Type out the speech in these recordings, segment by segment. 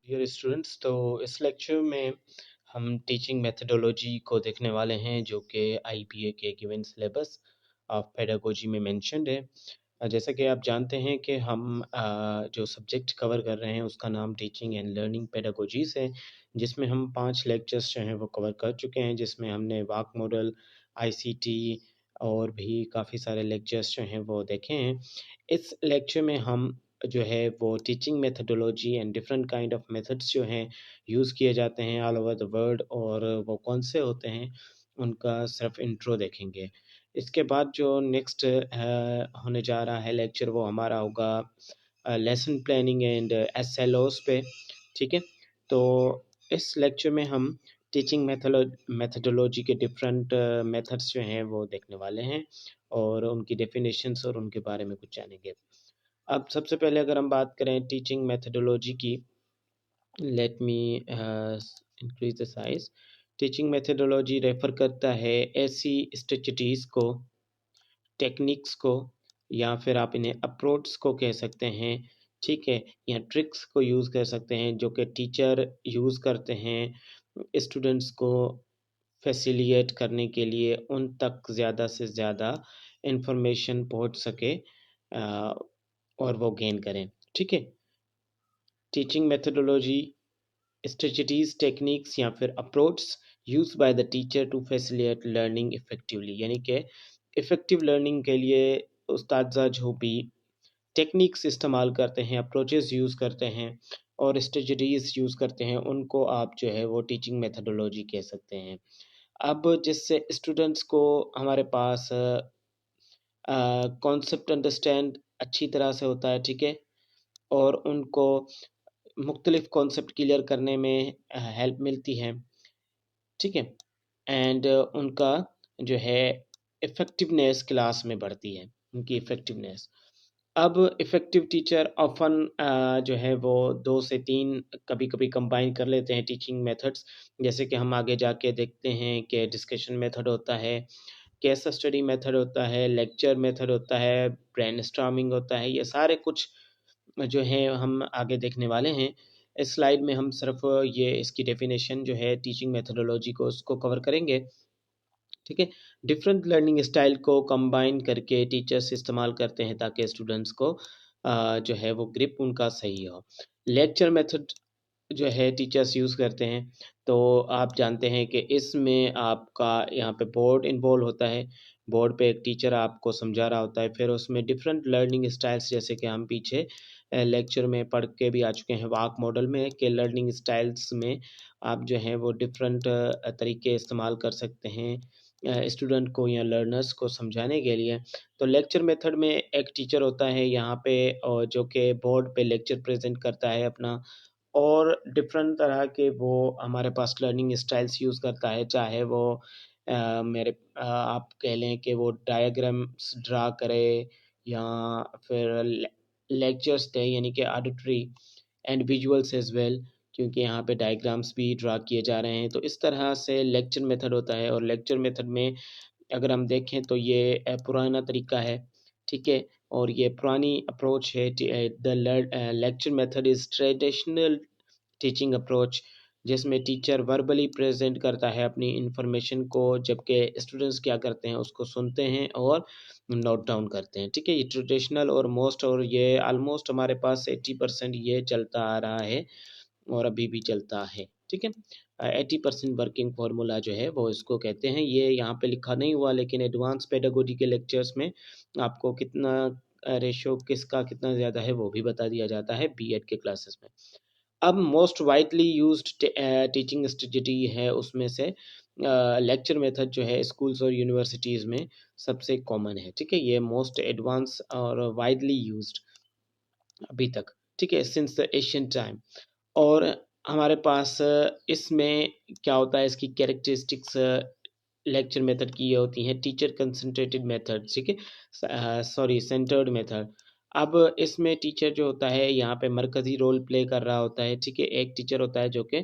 Dear students, तो इस lecture में हम टीचिंग मेथडोलॉजी को देखने वाले हैं जो कि आईबीए के गिवन सिलेबस ऑफ पेडागोजी में मेंशन्ड है। जैसा कि आप जानते हैं कि हम जो सब्जेक्ट कवर कर रहे हैं उसका नाम टीचिंग एंड लर्निंग पेडागोजीज है, जिसमें हम 5 लेक्चर्स जो हैं वो कवर कर चुके हैं, जिसमें हमने वाक मॉडल, आईसीटी और भी काफ़ी सारे लेक्चर्स जो हैं वो देखे हैं। इस लेक्चर में हम जो है वो teaching methodology and different kind of methods जो हैं यूज़ किए जाते हैं ऑल ओवर द वर्ल्ड, और वो कौन से होते हैं उनका सिर्फ इंट्रो देखेंगे। इसके बाद जो नेक्स्ट होने जा रहा है लेक्चर वो हमारा होगा लेसन प्लानिंग एंड एसएलओस पे। ठीक है, तो इस लेक्चर में हम टीचिंग मेथडोलॉजी के डिफरेंट मेथड्स जो हैं वो देखने वाले हैं और उनकी डेफिनेशंस और उनके बारे में कुछ जानेंगे। अब सबसे पहले अगर हम बात करें टीचिंग मेथडोलॉजी की, let me increase the size. Teaching methodology refer करता है ऐसी स्ट्रेटजीज को, टेक्निक्स को, या फिर आप इन्हें अप्रोच को कह सकते हैं। ठीक है, या ट्रिक्स को यूज़ कर सकते हैं जो कि टीचर यूज़ करते हैं स्टूडेंट्स को फैसिलिटेट करने के लिए उन तक ज़्यादा से ज़्यादा इंफॉर्मेशन पहुंच सके और वो गेन करें। ठीक है, टीचिंग मेथडोलॉजी स्ट्रेटजीज, टेक्निक्स या फिर approach use by the teacher to facilitate learning effectively, यानी कि इफेक्टिव लर्निंग के लिए उस्ताद जो भी टेक्निक्स इस्तेमाल करते हैं, अप्रोचेस यूज़ करते हैं और स्ट्रेटजीज यूज़ करते हैं, उनको आप जो है वो टीचिंग मेथडोलॉजी कह सकते हैं। अब जिससे स्टूडेंट्स को हमारे पास कॉन्सेप्ट अंडरस्टैंड अच्छी तरह से होता है। ठीक है, और उनको मुख्तलिफ कॉन्सेप्ट क्लियर करने में हेल्प मिलती है। ठीक है, एंड उनका जो है इफ़ेक्टिवनेस क्लास में बढ़ती है, उनकी इफ़ेक्टिवनेस। अब इफ़ेक्टिव टीचर ऑफ़न जो है वो 2 से 3 कभी-कभी कंबाइन कर लेते हैं टीचिंग मेथड्स। जैसे कि हम आगे जाके देखते हैं कि डिस्कशन मेथड होता है, केस स्टडी मेथड होता है, लेक्चर मेथड होता है, ब्रेनस्टॉर्मिंग होता है। ये सारे कुछ जो है हम आगे देखने वाले हैं। इस स्लाइड में हम सिर्फ ये इसकी डेफिनेशन जो है टीचिंग मेथडोलॉजी को उसको कवर करेंगे। ठीक है, डिफरेंट लर्निंग स्टाइल को कंबाइन करके टीचर्स इस्तेमाल करते हैं ताकि स्टूडेंट्स को जो है वो ग्रिप उनका सही हो। लेक्चर मेथड जो है टीचर्स यूज़ करते हैं, तो आप जानते हैं कि इसमें आपका यहाँ पे बोर्ड इन्वॉल्व होता है। बोर्ड पे एक टीचर आपको समझा रहा होता है, फिर उसमें डिफरेंट लर्निंग स्टाइल्स, जैसे कि हम पीछे लेक्चर में पढ़ के भी आ चुके हैं वाक मॉडल में, कि लर्निंग स्टाइल्स में आप जो हैं वो डिफरेंट तरीके इस्तेमाल कर सकते हैं स्टूडेंट को या लर्नर्स को समझाने के लिए। तो लेक्चर मेथड में एक टीचर होता है यहाँ पे, और जो कि बोर्ड पे लेक्चर प्रेजेंट करता है अपना, और डिफरेंट तरह के वो हमारे पास लर्निंग स्टाइल्स यूज़ करता है, चाहे वो आप कह लें कि वो डायग्राम्स ड्रा करे या फिर लेक्चर्स दे, यानी कि auditory and visuals as well, क्योंकि यहाँ पे डायग्राम्स भी ड्रा किए जा रहे हैं। तो इस तरह से लेक्चर मेथड होता है, और लेक्चर मेथड में अगर हम देखें तो ये पुराना तरीका है। ठीक है, और ये पुरानी अप्रोच है। The lecture method is traditional teaching approach, जिसमें टीचर वर्बली प्रेजेंट करता है अपनी इंफॉर्मेशन को, जबकि स्टूडेंट्स क्या करते हैं उसको सुनते हैं और नोट डाउन करते हैं। ठीक है, ये ट्रेडिशनल और मोस्ट, और ये ऑलमोस्ट हमारे पास 80% ये चलता आ रहा है और अभी भी चलता है। ठीक है, 80% वर्किंग फार्मूला जो है वो इसको कहते हैं। ये यहाँ पे लिखा नहीं हुआ, लेकिन एडवांस पेडागोजी के लेक्चर्स में आपको कितना रेशो किसका कितना ज़्यादा है वो भी बता दिया जाता है बीएड के क्लासेस में। अब most widely used teaching strategy है, उसमें से लेक्चर मेथड जो है स्कूल्स और यूनिवर्सिटीज़ में सबसे कॉमन है। ठीक है, ये मोस्ट एडवांस और वाइडली यूज्ड अभी तक। ठीक है, सिंस द एशियंट टाइम। और हमारे पास इसमें क्या होता है, इसकी कैरेक्टरिस्टिक्स लेक्चर मेथड की ये होती हैं। टीचर कंसंट्रेटेड मेथड, ठीक है, सॉरी सेंटर्ड मेथड। अब इसमें टीचर जो होता है यहाँ पे मरकज़ी रोल प्ले कर रहा होता है। ठीक है, एक टीचर होता है जो कि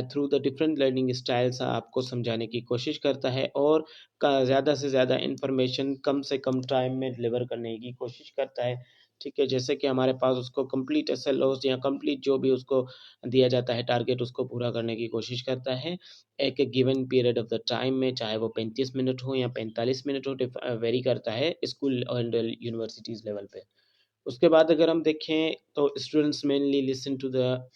through the different learning styles आपको समझाने की कोशिश करता है और ज़्यादा से ज़्यादा इंफॉर्मेशन कम से कम टाइम में डिलीवर करने की कोशिश करता है। ठीक है, जैसे कि हमारे पास उसको कंप्लीट एसएलओस या कंप्लीट जो भी उसको दिया जाता है टारगेट, उसको पूरा करने की कोशिश करता है एक given period of the time में, चाहे वो 35 मिनट हो या 45 मिनट हो, वेरी करता है स्कूल एंड यूनिवर्सिटीज़ लेवल पे। उसके बाद अगर हम देखें तो students mainly listen to the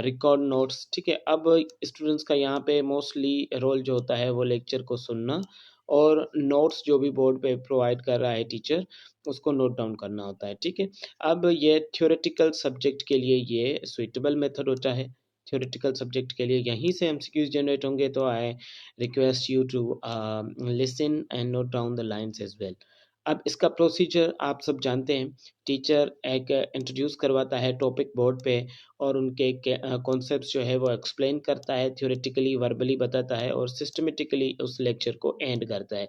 record notes, ठीक है। अब स्टूडेंट्स का यहाँ पे मोस्टली रोल जो होता है वो लेक्चर को सुनना और नोट्स जो भी बोर्ड पे प्रोवाइड कर रहा है टीचर, उसको नोट डाउन करना होता है, ठीक है। अब ये थ्योरेटिकल सब्जेक्ट के लिए ये सुइटेबल मेथड होता है। थ्योरेटिकल सब्जेक्ट के लिए यहीं से एमसीक्यूज जनरेट होंगे, तो I request you to listen and note down the lines as well. अब इसका प्रोसीजर आप सब जानते हैं। टीचर एक इंट्रोड्यूस करवाता है टॉपिक बोर्ड पे और उनके कॉन्सेप्ट्स जो है वो एक्सप्लेन करता है, थ्योरेटिकली वर्बली बताता है और सिस्टमेटिकली उस लेक्चर को एंड करता है।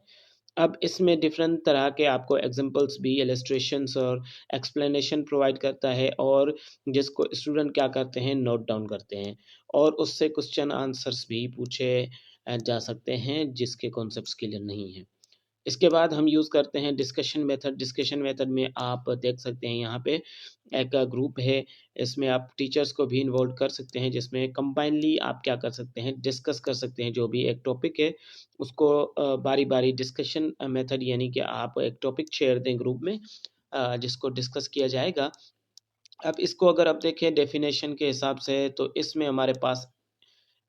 अब इसमें डिफरेंट तरह के आपको एग्जांपल्स भी, इलस्ट्रेशंस और एक्सप्लेनेशन प्रोवाइड करता है और जिसको स्टूडेंट क्या करते हैं, नोट डाउन करते हैं और उससे क्वेश्चन आंसर्स भी पूछे जा सकते हैं जिसके कॉन्सेप्ट्स क्लियर नहीं है। इसके बाद हम यूज़ करते हैं डिस्कशन मेथड। डिस्कशन मेथड में आप देख सकते हैं यहाँ पे एक ग्रुप है, इसमें आप टीचर्स को भी इन्वॉल्व कर सकते हैं, जिसमें कंबाइनली आप क्या कर सकते हैं, डिस्कस कर सकते हैं जो भी एक टॉपिक है उसको बारी बारी डिस्कशन मेथड, यानी कि आप एक टॉपिक शेयर दें ग्रुप में जिसको डिस्कस किया जाएगा। अब इसको अगर आप देखें डेफिनेशन के हिसाब से, तो इसमें हमारे पास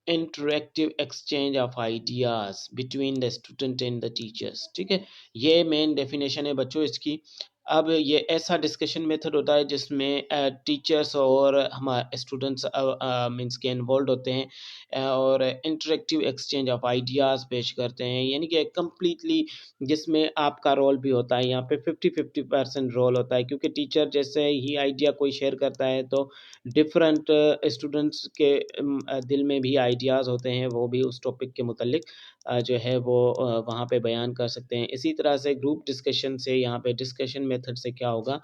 interactive exchange of ideas between the student and the teachers, ठीक है। ये मेन डेफिनेशन है बच्चों इसकी। अब ये ऐसा डिस्कशन मेथड होता है जिसमें टीचर्स और हमारे स्टूडेंट्स मीन्स के इन्वॉल्व होते हैं और इंटरेक्टिव एक्सचेंज ऑफ आइडियाज़ पेश करते हैं, यानी कि कम्प्लीटली जिसमें आपका रोल भी होता है। यहाँ पे 50-50% रोल होता है, क्योंकि टीचर जैसे ही आइडिया कोई शेयर करता है तो डिफरेंट स्टूडेंट्स के दिल में भी आइडियाज़ होते हैं, वो भी उस टॉपिक के मुतल्लिक जो है वो वहाँ पे बयान कर सकते हैं। इसी तरह से ग्रुप डिस्कशन से, यहाँ पे डिस्कशन मेथड से क्या होगा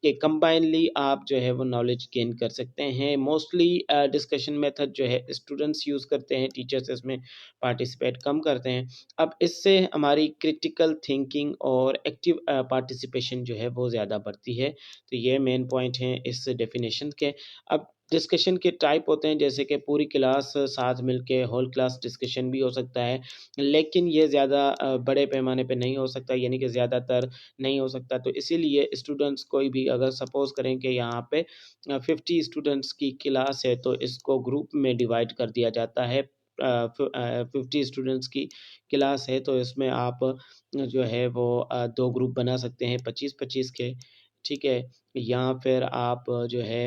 कि कंबाइनली आप जो है वो नॉलेज गेन कर सकते हैं। मोस्टली डिस्कशन मेथड जो है स्टूडेंट्स यूज़ करते हैं, टीचर्स इसमें पार्टिसिपेट कम करते हैं। अब इससे हमारी क्रिटिकल थिंकिंग और एक्टिव पार्टिसिपेशन जो है वो ज़्यादा बढ़ती है। तो ये मेन पॉइंट हैं इस डेफिनेशन के। अब डिस्कशन के टाइप होते हैं, जैसे कि पूरी क्लास साथ मिलके होल क्लास डिस्कशन भी हो सकता है, लेकिन ये ज़्यादा बड़े पैमाने पे नहीं हो सकता, यानी कि ज़्यादातर नहीं हो सकता। तो इसीलिए स्टूडेंट्स कोई भी अगर सपोज़ करें कि यहाँ पे 50 स्टूडेंट्स की क्लास है, तो इसको ग्रुप में डिवाइड कर दिया जाता है। 50 स्टूडेंट्स की क्लास है तो इसमें आप जो है वो 2 ग्रुप बना सकते हैं 25-25 के, ठीक है। या फिर आप जो है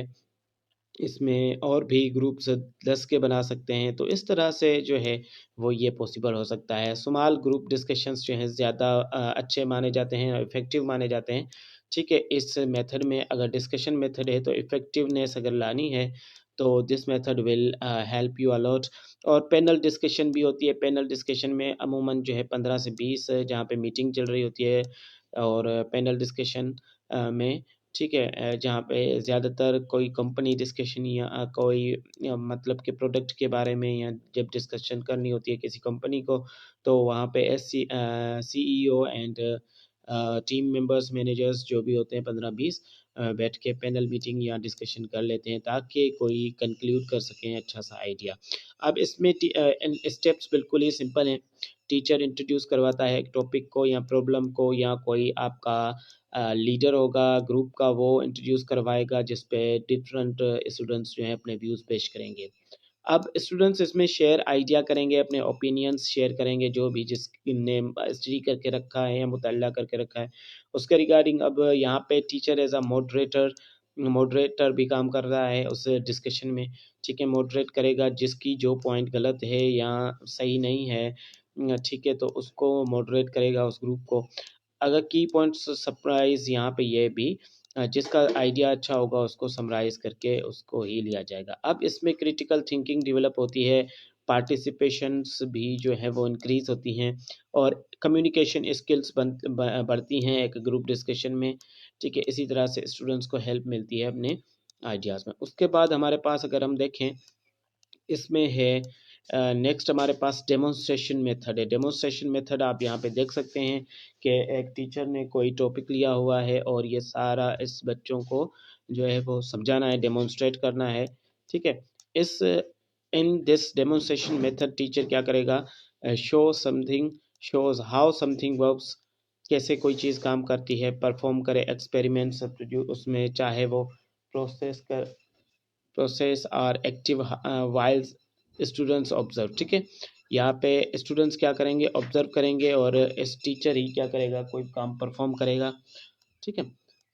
इसमें और भी ग्रुप्स 10 के बना सकते हैं। तो इस तरह से जो है वो ये पॉसिबल हो सकता है। स्मॉल ग्रुप डिस्कशंस जो हैं ज़्यादा अच्छे माने जाते हैं, इफ़ेक्टिव माने जाते हैं। ठीक है, इस मेथड में अगर डिस्कशन मेथड है तो इफ़ेक्टिवनेस अगर लानी है तो this method will help you a lot. और पैनल डिस्कशन भी होती है। पैनल डिस्कशन में अमूमन जो है 15 से 20 जहाँ पे मीटिंग चल रही होती है और पैनल डिस्कशन में, ठीक है, जहाँ पे ज़्यादातर कोई कंपनी डिस्कशन या कोई मतलब कि प्रोडक्ट के बारे में या जब डिस्कशन करनी होती है किसी कंपनी को, तो वहाँ पे CEO and team members, managers जो भी होते हैं 15-20 बैठ के पैनल मीटिंग या डिस्कशन कर लेते हैं ताकि कोई कंक्लूड कर सकें अच्छा सा आइडिया। अब इसमें स्टेप्स बिल्कुल ही सिंपल हैं। टीचर इंट्रोड्यूस करवाता है एक टॉपिक को या प्रॉब्लम को, या कोई आपका लीडर होगा ग्रुप का, वो इंट्रोड्यूस करवाएगा जिस पे डिफरेंट स्टूडेंट्स जो हैं अपने व्यूज़ पेश करेंगे। अब स्टूडेंट्स इसमें शेयर आइडिया करेंगे, अपने ओपिनियंस शेयर करेंगे, जो भी जिसने स्टडी करके रखा है या मुतल्ला करके रखा है उसके रिगार्डिंग। अब यहाँ पे teacher as a moderator, moderator भी काम कर रहा है उस डिस्कशन में, ठीक है। मॉडरेट करेगा जिसकी जो पॉइंट गलत है या सही नहीं है, ठीक है, तो उसको मॉडरेट करेगा उस ग्रुप को। अगर की पॉइंट्स सरप्राइज़ यहाँ पे ये भी जिसका आइडिया अच्छा होगा उसको समराइज़ करके उसको ही लिया जाएगा। अब इसमें क्रिटिकल थिंकिंग डेवलप होती है, पार्टिसिपेशंस भी जो है वो इंक्रीज़ होती हैं और कम्युनिकेशन स्किल्स बढ़ती हैं एक ग्रुप डिस्कशन में, ठीक है। इसी तरह से स्टूडेंट्स को हेल्प मिलती है अपने आइडियाज़ में। उसके बाद हमारे पास अगर हम देखें, इसमें है नेक्स्ट हमारे पास डेमोन्स्ट्रेशन मेथड है। डेमोन्स्ट्रेशन मेथड आप यहाँ पे देख सकते हैं कि एक टीचर ने कोई टॉपिक लिया हुआ है और ये सारा इस बच्चों को जो है वो समझाना है, डेमोन्स्ट्रेट करना है, ठीक है। इस in this demonstration method teacher क्या करेगा, show something, shows how something works, कैसे कोई चीज़ काम करती है, परफॉर्म करे एक्सपेरिमेंट्स उसमें, चाहे वो प्रोसेस कर process or active while students observe, ठीक है। यहाँ पे स्टूडेंट्स क्या करेंगे, ऑब्जर्व करेंगे और इस टीचर ही क्या करेगा, कोई काम परफॉर्म करेगा, ठीक है।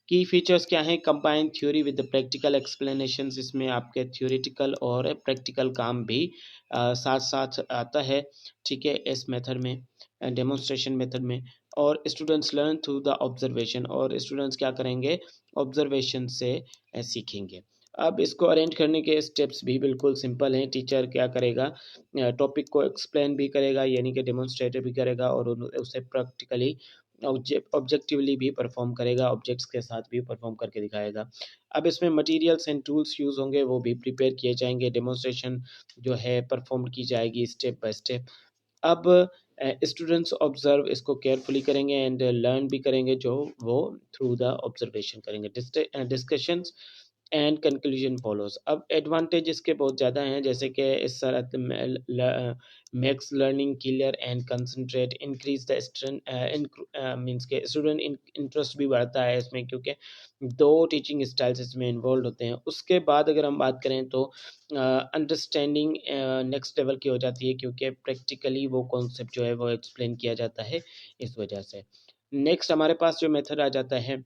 की फीचर्स क्या हैं, combine theory with the practical explanations, इसमें आपके थ्योरेटिकल और प्रैक्टिकल काम भी साथ साथ आता है, ठीक है, इस मेथड में, डेमोन्स्ट्रेशन मेथड में। और students learn through the observation, और स्टूडेंट्स क्या करेंगे, ऑब्जर्वेशन से सीखेंगे। अब इसको अरेंज करने के स्टेप्स भी बिल्कुल सिंपल हैं। टीचर क्या करेगा, टॉपिक को एक्सप्लेन भी करेगा, यानी कि डेमोन्स्ट्रेट भी करेगा, और उसे प्रैक्टिकली ऑब्जेक्टिवली भी परफॉर्म करेगा, ऑब्जेक्ट्स के साथ भी परफॉर्म करके दिखाएगा। अब इसमें मटेरियल्स एंड टूल्स यूज़ होंगे, वो भी प्रिपेयर किए जाएंगे, डेमोन्स्ट्रेशन जो है परफॉर्म की जाएगी स्टेप बाय स्टेप। अब स्टूडेंट्स ऑब्जर्व इसको केयरफुली करेंगे एंड लर्न भी करेंगे, जो वो थ्रू द ऑब्जर्वेशन करेंगे। Discussions and conclusion follows. अब एडवांटेज इसके बहुत ज़्यादा हैं, जैसे कि इस makes learning clear and concentrate, increase the means के स्टूडेंट इंटरेस्ट भी बढ़ता है इसमें, क्योंकि दो टीचिंग स्टाइल्स इसमें इन्वॉल्व होते हैं। उसके बाद अगर हम बात करें तो अंडरस्टैंडिंग नेक्स्ट लेवल की हो जाती है, क्योंकि प्रैक्टिकली वो कॉन्सेप्ट जो है वो एक्सप्लेन किया जाता है, इस वजह से। नेक्स्ट हमारे पास जो मेथड आ जाता है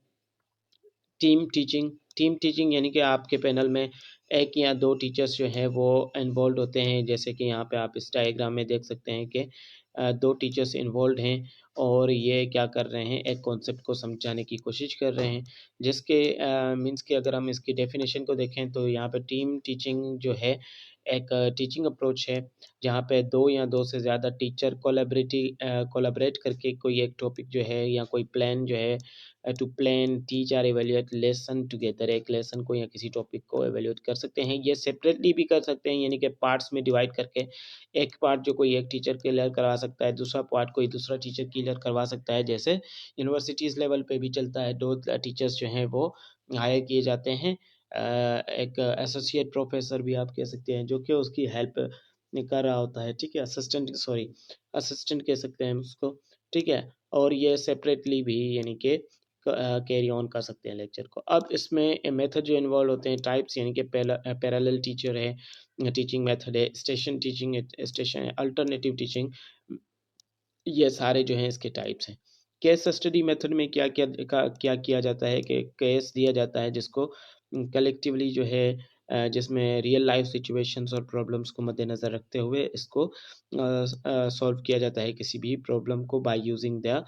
टीम टीचिंग। टीम टीचिंग यानी कि आपके पैनल में एक या दो टीचर्स जो हैं वो इन्वॉल्व होते हैं, जैसे कि यहाँ पे आप इस डायग्राम में देख सकते हैं कि दो टीचर्स इन्वॉल्व हैं और ये क्या कर रहे हैं, एक कॉन्सेप्ट को समझाने की कोशिश कर रहे हैं, जिसके मीन्स कि अगर हम इसकी डेफिनेशन को देखें तो यहाँ पे टीम टीचिंग जो है एक टीचिंग अप्रोच है, जहाँ पे दो या दो से ज़्यादा टीचर कोलैबोरेट करके कोई एक टॉपिक जो है या कोई प्लान जो है, to plan teach or evaluate lesson together, एक लेसन को या किसी टॉपिक को एवेल्यूएट कर सकते हैं। ये सेपरेटली भी कर सकते हैं, यानी कि पार्ट्स में डिवाइड करके, एक पार्ट जो कोई एक टीचर क्लियर करवा सकता है, दूसरा पार्ट कोई दूसरा टीचर क्लियर करवा सकता है, जैसे यूनिवर्सिटीज़ लेवल पे भी चलता है, दो टीचर्स जो हैं वो हायर किए जाते हैं, एक एसोसिएट प्रोफेसर भी आप कह सकते हैं, जो कि उसकी हेल्प कर रहा होता है, ठीक है, असिस्टेंट कह सकते हैं उसको, ठीक है। और ये सेपरेटली भी यानी कि कैरी ऑन कर सकते हैं लेक्चर को। अब इसमें मेथड जो इन्वॉल्व होते हैं, टाइप्स, यानी कि पैरेलल टीचर है, टीचिंग मेथड है, स्टेशन टीचिंग स्टेशन है, अल्टरनेटिव टीचिंग, ये सारे जो हैं इसके टाइप्स हैं। केस स्टडी मेथड में क्या किया जाता है कि केस दिया जाता है, जिसको कलेक्टिवली जो है जिसमें रियल लाइफ सिचुएशंस और प्रॉब्लम्स को मद्देनज़र रखते हुए इसको सॉल्व किया जाता है, किसी भी प्रॉब्लम को, by using the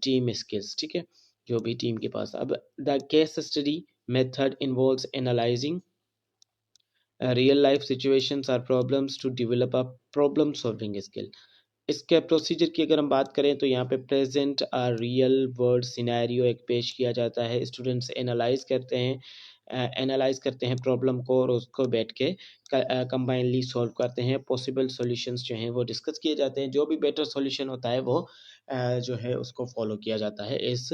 team skills, ठीक है, जो भी टीम के पास। अब the case study method involves analysing real life situations और problems to develop a problem solving skill. इसके प्रोसीजर की अगर हम बात करें तो यहाँ पे प्रेजेंट रियल वर्ल्ड सिनेरियो एक पेश किया जाता है, स्टूडेंट्स एनालाइज करते हैं प्रॉब्लम को और उसको बैठ के कंबाइनली सॉल्व करते हैं, पॉसिबल सॉल्यूशंस जो हैं वो डिस्कस किए जाते हैं, जो भी बेटर सॉल्यूशन होता है वो जो है उसको फॉलो किया जाता है इस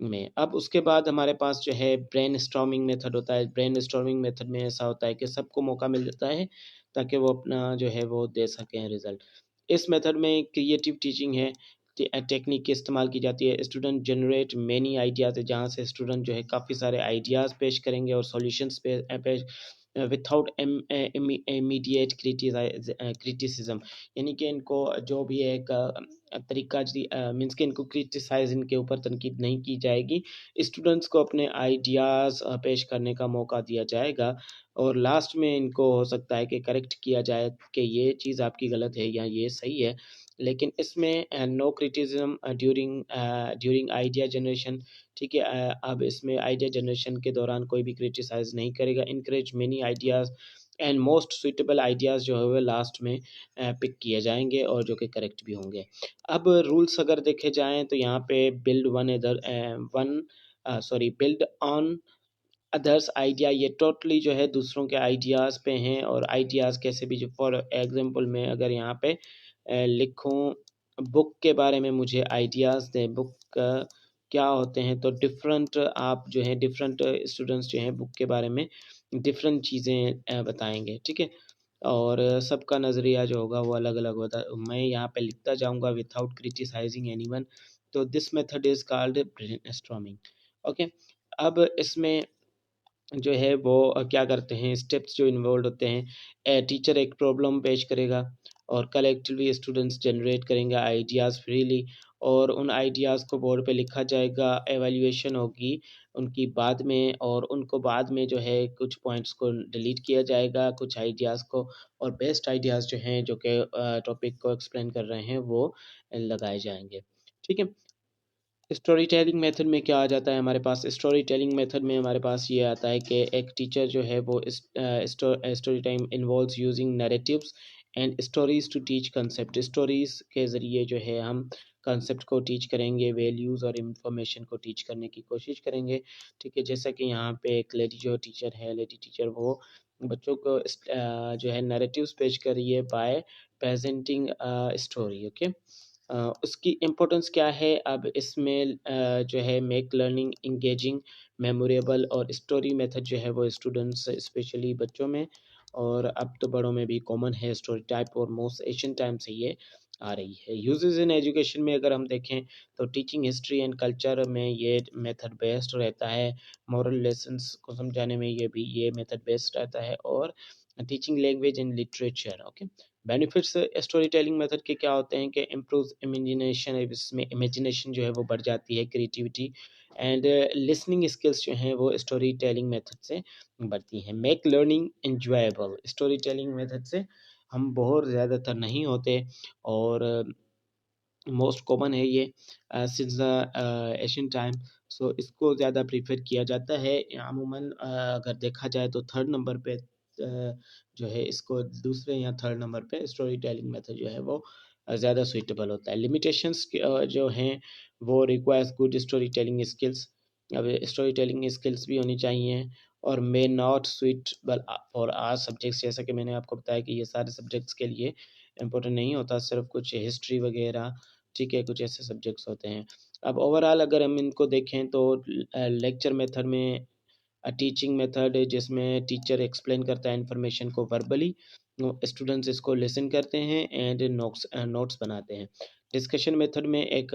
में। अब उसके बाद हमारे पास जो है ब्रेन स्टॉर्मिंग मेथड होता है। ब्रेन स्टॉर्मिंग मेथड में ऐसा होता है कि सबको मौका मिल जाता है ताकि वो अपना जो है वो दे सकें रिजल्ट। इस मेथड में क्रिएटिव टीचिंग है, टेक्निक की इस्तेमाल की जाती है। स्टूडेंट जनरेट मेनी आइडियाज़ है, जहाँ से स्टूडेंट जो है काफ़ी सारे आइडियाज़ पेश करेंगे और सॉल्यूशंस पेश विथआउट इमीडिएट क्रिटिसिज्म, यानी कि इनको जो भी एक तरीका मीन्स कि इनको क्रिटिसाइज, इनके ऊपर तनकीद नहीं की जाएगी, स्टूडेंट्स को अपने आइडियाज़ पेश करने का मौका दिया जाएगा और लास्ट में इनको हो सकता है कि करेक्ट किया जाए कि ये चीज़ आपकी गलत है या ये सही है। लेकिन इसमें no criticism during idea generation, ठीक है। अब इसमें आइडिया जनरेशन के दौरान कोई भी क्रिटिसाइज नहीं करेगा। Encourage many ideas and most suitable ideas जो है वो लास्ट में पिक किए जाएंगे और जो कि करेक्ट भी होंगे। अब रूल्स अगर देखे जाएँ तो यहाँ पे build one build on others idea, ये टोटली जो है दूसरों के आइडियाज़ पे हैं। और आइडियाज़ कैसे भी, जो फॉर एग्जांपल मैं अगर यहाँ पे लिखूँ बुक के बारे में मुझे आइडियाज़ दें, बुक क्या होते हैं, तो डिफरेंट आप जो है डिफरेंट स्टूडेंट्स जो हैं बुक के बारे में डिफरेंट चीज़ें बताएंगे, ठीक है। और सबका नज़रिया जो होगा वो अलग अलग होता है। मैं यहाँ पे लिखता जाऊँगा विथआउट क्रिटिसाइजिंग एनीवन। तो this method is called brainstorming. Okay, अब इसमें जो है वो क्या करते हैं, स्टेप्स जो इन्वॉल्व होते हैं, टीचर एक प्रॉब्लम पेश करेगा और कलेक्टिवली स्टूडेंट्स जनरेट करेंगे आइडियाज़ फ्रीली, और उन आइडियाज़ को बोर्ड पे लिखा जाएगा, एवैल्यूएशन होगी उनकी बाद में, और उनको बाद में जो है कुछ पॉइंट्स को डिलीट किया जाएगा, कुछ आइडियाज़ को, और बेस्ट आइडियाज़ जो हैं जो कि टॉपिक को एक्सप्लेन कर रहे हैं वो लगाए जाएंगे, ठीक है। स्टोरी टेलिंग मेथड में क्या आ जाता है हमारे पास, स्टोरी टेलिंग मेथड में हमारे पास ये आता है कि एक टीचर जो है वो story time involves using narratives and stories to teach concept. Stories के ज़रिए जो है हम कंसेप्ट को टीच करेंगे, वैल्यूज़ और इन्फॉर्मेशन को टीच करने की कोशिश करेंगे, ठीक है। जैसा कि यहाँ पे एक लेडी जो टीचर है, लेडी टीचर वो बच्चों को जो है नैरेटिव्स पेश कर रही है बाय प्रेजेंटिंग स्टोरी, ओके। उसकी इम्पोर्टेंस क्या है, अब इसमें जो है मेक लर्निंग इंगेजिंग, मेमोरेबल, और स्टोरी मेथड जो है वो स्टूडेंट्स स्पेशली बच्चों में, और अब तो बड़ों में भी कॉमन है स्टोरी टाइप, और मोस्ट एशियन टाइम से ये आ रही है। यूजेस इन एजुकेशन में अगर हम देखें तो टीचिंग हिस्ट्री एंड कल्चर में ये मेथड बेस्ट रहता है, मॉरल लेसन्स को समझाने में ये मेथड बेस्ट रहता है, और teaching language and literature, okay. Benefits story telling method के क्या होते हैं कि इम्प्रूव इमेजिनेशन, इसमें इमेजिनेशन जो है वो बढ़ जाती है, क्रिएटिविटी एंड लिसनिंग स्किल्स जो हैं वो स्टोरी टेलिंग मेथड से बढ़ती हैं। Make learning enjoyable, story telling method से हम बोर ज़्यादातर नहीं होते, और मोस्ट कॉमन है ये सिंस द एशियन टाइम। सो इसको ज़्यादा प्रीफर किया जाता है अमूमन। अगर देखा जाए तो थर्ड नंबर पे जो है इसको दूसरे या थर्ड नंबर पे स्टोरी टेलिंग मेथड जो है वो ज़्यादा सुइटेबल होता है। लिमिटेशंस जो हैं वो requires good story telling skills. अब स्टोरी टेलिंग स्किल्स भी होनी चाहिए, और may not suitable for our subjects. जैसा कि मैंने आपको बताया कि ये सारे सब्जेक्ट्स के लिए इम्पोर्टेंट नहीं होता, सिर्फ कुछ हिस्ट्री वगैरह, ठीक है, कुछ ऐसे सब्जेक्ट्स होते हैं। अब ओवरऑल अगर हम इनको देखें तो लेक्चर मेथड में टीचिंग मेथड है जिसमें टीचर एक्सप्लेन करता है इन्फॉर्मेशन को वर्बली, स्टूडेंट्स इसको लिसन करते हैं एंड नोट्स नोट्स बनाते हैं। डिस्कशन मेथड में एक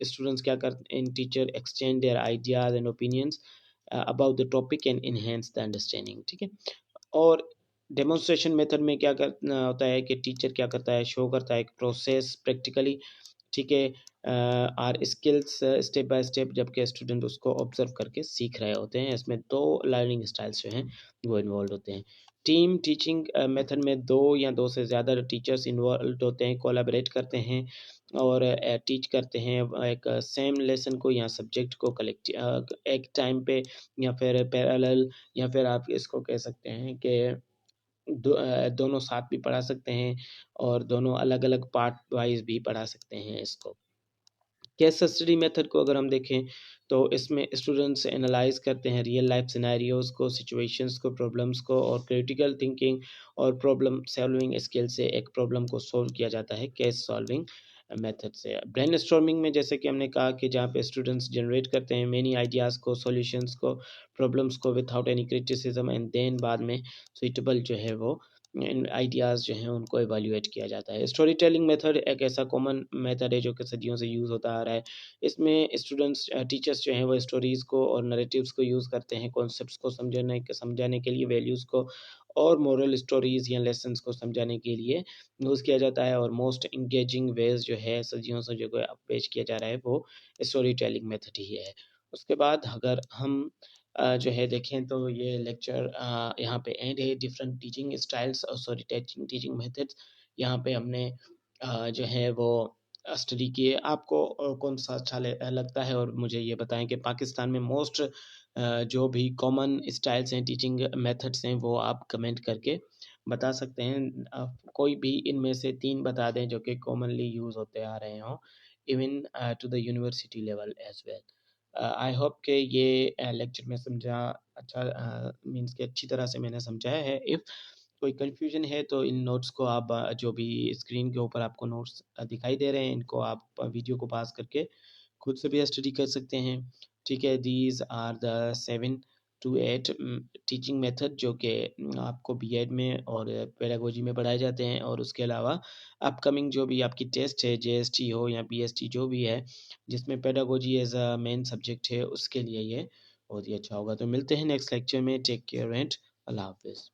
स्टूडेंट्स क्या करते हैं, teacher exchange their ideas and opinions about the topic and enhance the understanding, ठीक है। और डेमोन्स्ट्रेशन मेथड में क्या करना होता है कि टीचर क्या करता है, शो करता है एक प्रोसेस प्रैक्टिकली, ठीक है, or skills step by step, जबकि स्टूडेंट उसको ऑब्जर्व करके सीख रहे होते हैं। इसमें दो लर्निंग स्टाइल्स जो हैं वो इन्वॉल्व होते हैं। टीम टीचिंग मेथड में दो या दो से ज़्यादा टीचर्स इन्वॉल्व होते हैं, कोलैबोरेट करते हैं और टीच करते हैं एक सेम लेसन को या सब्जेक्ट को एक टाइम पे, या फिर पैरेलल, या फिर आप इसको कह सकते हैं कि दोनों साथ भी पढ़ा सकते हैं, और दोनों अलग-अलग पार्ट वाइज़ भी पढ़ा सकते हैं इसको। केस स्टडी मेथड को अगर हम देखें तो इसमें स्टूडेंट्स एनालाइज करते हैं रियल लाइफ सिनेरियोज को, सिचुएशंस को, प्रॉब्लम्स को, और क्रिटिकल थिंकिंग और प्रॉब्लम सॉल्विंग स्किल से एक प्रॉब्लम को सोल्व किया जाता है केस सॉल्विंग मेथड से। ब्रेनस्टॉर्मिंग में जैसे कि हमने कहा कि जहाँ पे स्टूडेंट्स जनरेट करते हैं मेनी आइडियाज़ को, सॉल्यूशंस को, प्रॉब्लम्स को without any criticism, and then बाद में सुइटेबल जो है वो इन आइडियाज़ जो हैं उनको इवैल्यूएट किया जाता है। स्टोरी टेलिंग मेथड एक ऐसा कॉमन मेथड है जो कि सदियों से यूज़ होता आ रहा है। इसमें स्टूडेंट्स टीचर्स जो हैं वो स्टोरीज़ को और नैरेटिव्स को यूज़ करते हैं कॉन्सेप्ट्स को समझाने के लिए, वैल्यूज़ को और मोरल स्टोरीज़ या लेसन्स को समझाने के लिए यूज़ किया जाता है। और मोस्ट एंगेजिंग वेज़ जो है सदियों से जो पेश किया जा रहा है वो स्टोरी टेलिंग मेथड ही है। उसके बाद अगर हम जो है देखें तो ये लेक्चर यहाँ पे एंड है। डिफरेंट टीचिंग स्टाइल्स और सॉरी टीचिंग टीचिंग मेथड्स यहाँ पे हमने जो है वो स्टडी किए। आपको कौन सा अच्छा लगता है, और मुझे ये बताएं कि पाकिस्तान में मोस्ट जो भी कॉमन स्टाइल्स हैं, टीचिंग मेथड्स हैं, वो आप कमेंट करके बता सकते हैं। कोई भी इनमें से 3 बता दें जो कि कॉमनली यूज़ होते आ रहे हों, even to the university level as well. I hope कि ये लेक्चर में समझा अच्छा मीन्स कि अच्छी तरह से मैंने समझाया है। इफ़ कोई कन्फ्यूजन है तो इन नोट्स को आप जो भी स्क्रीन के ऊपर आपको नोट्स दिखाई दे रहे हैं, इनको आप वीडियो को पॉज़ करके खुद से भी स्टडी कर सकते हैं। ठीक है, these are the 7 to 8 teaching method जो कि आपको बीएड में और पेडागोजी में पढ़ाए जाते हैं, और उसके अलावा अपकमिंग जो भी आपकी टेस्ट है, जेएसटी हो या बीएसटी जो भी है, जिसमें pedagogy as a main subject है, उसके लिए ये बहुत ही अच्छा होगा। तो मिलते हैं नेक्स्ट लेक्चर में। टेक केयर एंड अल्लाह हाफ़िज़।